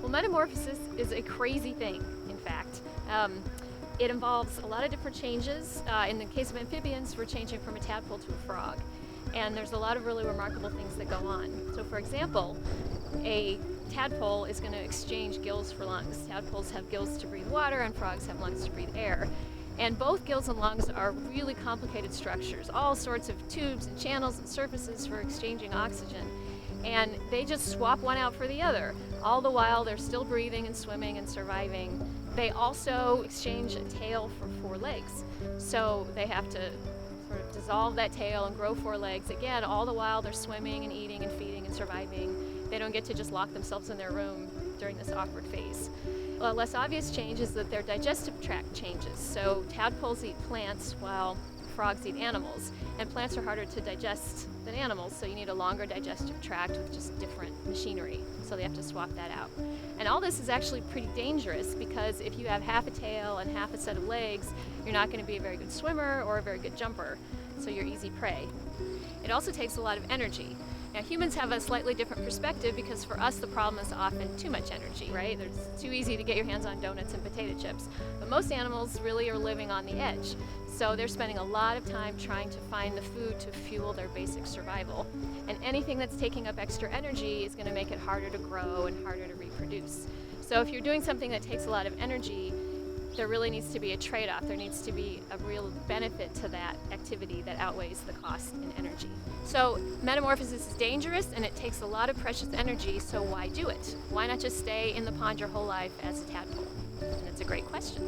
Well, metamorphosis is a crazy thing, in fact. It involves a lot of different changes. In the case of amphibians, we're changing from a tadpole to a frog. And there's a lot of really remarkable things that go on. So for example, a tadpole is going to exchange gills for lungs. Tadpoles have gills to breathe water and frogs have lungs to breathe air. And both gills and lungs are really complicated structures, all sorts of tubes and channels and surfaces for exchanging oxygen. And they just swap one out for the other. All the while they're still breathing and swimming and surviving. They also exchange a tail for 4 legs. So they have to sort of dissolve that tail and grow 4 legs. Again, all the while they're swimming and eating and feeding and surviving. They don't get to just lock themselves in their room during this awkward phase. A less obvious change is that their digestive tract changes. So tadpoles eat plants while frogs eat animals. And plants are harder to digest than animals, so you need a longer digestive tract with just different machinery. So they have to swap that out. And all this is actually pretty dangerous because if you have half a tail and half a set of legs, you're not going to be a very good swimmer or a very good jumper, so you're easy prey. It also takes a lot of energy. Now, humans have a slightly different perspective because for us the problem is often too much energy, right? It's too easy to get your hands on donuts and potato chips. But most animals really are living on the edge. So they're spending a lot of time trying to find the food to fuel their basic survival. And anything that's taking up extra energy is going to make it harder to grow and harder to reproduce. So if you're doing something that takes a lot of energy, there really needs to be a trade-off. There needs to be a real benefit to that activity that outweighs the cost in energy. So metamorphosis is dangerous and it takes a lot of precious energy, so why do it? Why not just stay in the pond your whole life as a tadpole? And it's a great question.